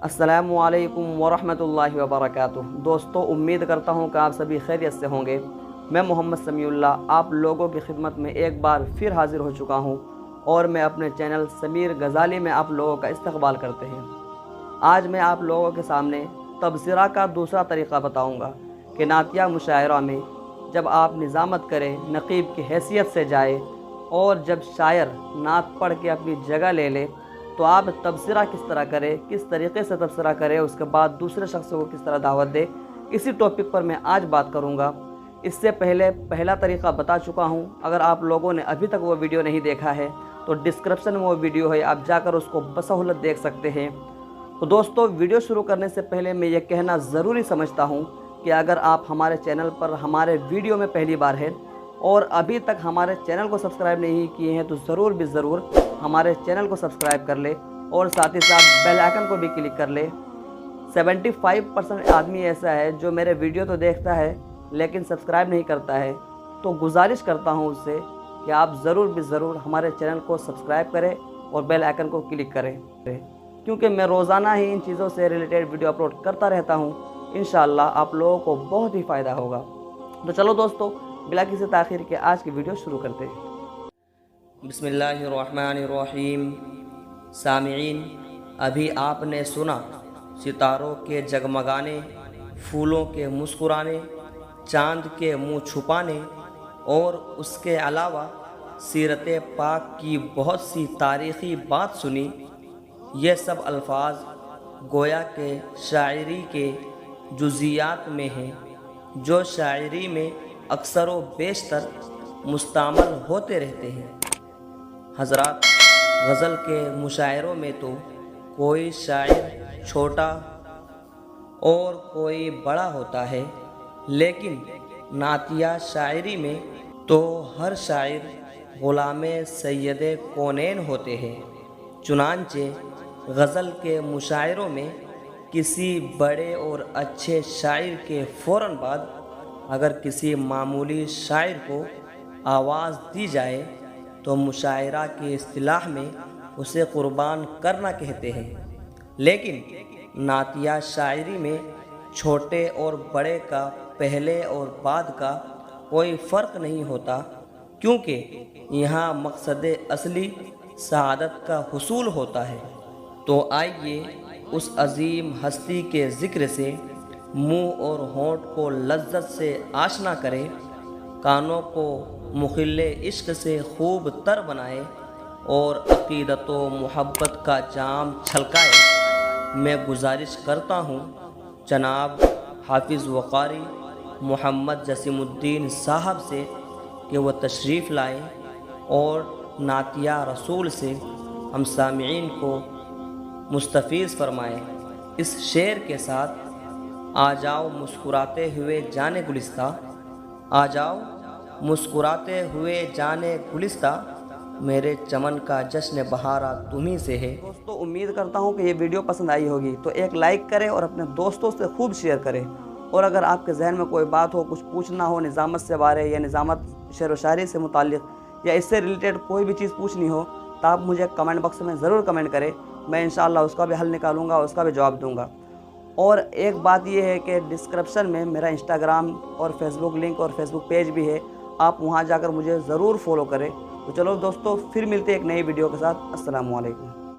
अस्सलामु अलैकुम वरहमतुल्लाहि वबरकातुह। दोस्तों, उम्मीद करता हूँ कि आप सभी खैरियत से होंगे। मैं मोहम्मद समीउल्लाह आप लोगों की खिदमत में एक बार फिर हाज़िर हो चुका हूँ और मैं अपने चैनल समीर गज़ाली में आप लोगों का इस्तकबाल करते हैं। आज मैं आप लोगों के सामने तबसरा का दूसरा तरीक़ा बताऊँगा कि नातिया मुशायरा में जब आप निज़ामत करें, नक़ीब की हैसियत से जाए और जब शायर नात पढ़ के अपनी जगह ले ले तो आप तबसरा किस तरह करें, किस तरीक़े से तबसरा करें, उसके बाद दूसरे शख्सों को किस तरह दावत दे, इसी टॉपिक पर मैं आज बात करूंगा। इससे पहले पहला तरीक़ा बता चुका हूं। अगर आप लोगों ने अभी तक वो वीडियो नहीं देखा है तो डिस्क्रिप्शन में वो वीडियो है, आप जाकर उसको बसहूलत देख सकते हैं। तो दोस्तों, वीडियो शुरू करने से पहले मैं ये कहना ज़रूरी समझता हूँ कि अगर आप हमारे चैनल पर हमारे वीडियो में पहली बार हैं और अभी तक हमारे चैनल को सब्सक्राइब नहीं किए हैं तो ज़रूर भी ज़रूर हमारे चैनल को सब्सक्राइब कर ले और साथ ही साथ बेल आइकन को भी क्लिक कर ले। 75% आदमी ऐसा है जो मेरे वीडियो तो देखता है लेकिन सब्सक्राइब नहीं करता है। तो गुजारिश करता हूं उससे कि आप ज़रूर भी ज़रूर हमारे चैनल को सब्सक्राइब करें और बेल आइकन को क्लिक करें, क्योंकि मैं रोज़ाना ही इन चीज़ों से रिलेटेड वीडियो अपलोड करता रहता हूँ। इंशाअल्लाह आप लोगों को बहुत ही फ़ायदा होगा। तो चलो दोस्तों, बिला किसी ताख़ीर के आज की वीडियो शुरू करते हैं। बिस्मिल्लाहिर्रहमानिर्रहीम। सामिईन, अभी आपने सुना सितारों के जगमगाने, फूलों के मुस्कुराने, चांद के मुंह छुपाने और उसके अलावा सीरत पाक की बहुत सी तारीख़ी बात सुनी। ये सब अल्फाज गोया के शायरी के जुज़ियात में हैं, जो शायरी में अक्सर व बेशतर मुस्तअमल होते रहते हैं। हज़रात, गज़ल के मुशायरों में तो कोई शायर छोटा और कोई बड़ा होता है, लेकिन नातिया शायरी में तो हर शायर ग़ुलाम सैयदे कौनैन होते हैं। चुनांचे गज़ल के मुशायरों में किसी बड़े और अच्छे शायर के फ़ौरन बाद अगर किसी मामूली शायर को आवाज़ दी जाए तो मुशायरा की इस्तिलाह में उसे क़ुरबान करना कहते हैं। लेकिन नातिया शायरी में छोटे और बड़े का, पहले और बाद का कोई फ़र्क नहीं होता, क्योंकि यहाँ मकसद असली सआदत का हुसूल होता है। तो आइए उस अज़ीम हस्ती के ज़िक्र से मुँह और होंठ को लज्जत से आशना करें, कानों को मुखिल्ले इश्क से खूब तर बनाए और अक़ीदत व मुहब्बत का जाम छलकाए। मैं गुजारिश करता हूँ जनाब हाफिज़ व क़ारी मोहम्मद जसीमुद्दीन साहब से कि वह तशरीफ़ लाएँ और नातिया रसूल से हम सामिईन को मुस्तफ़ीज़ फ़रमाएँ। इस शेर के साथ आ जाओ मुस्कुराते हुए जाने गुलिस्ता, आ जाओ मुस्कुराते हुए जाने गुलिस्ता, मेरे चमन का जश्न बहारा तुम्ही से है। दोस्तों, उम्मीद करता हूँ कि ये वीडियो पसंद आई होगी, तो एक लाइक करें और अपने दोस्तों से खूब शेयर करें। और अगर आपके जहन में कोई बात हो, कुछ पूछना हो निज़ामत से बारे या निज़ामत शेर व शायरी से मुताल्लिक़ या इससे रिलेटेड कोई भी चीज़ पूछनी हो तो आप मुझे कमेंट बॉक्स में ज़रूर कमेंट करें। मैं इंशाअल्लाह उसका भी हल निकालूंगा, उसका भी जवाब दूँगा। और एक बात यह है कि डिस्क्रिप्शन में मेरा इंस्टाग्राम और फेसबुक लिंक और फेसबुक पेज भी है, आप वहां जाकर मुझे ज़रूर फॉलो करें। तो चलो दोस्तों, फिर मिलते हैं एक नई वीडियो के साथ। अस्सलामु अलैकुम।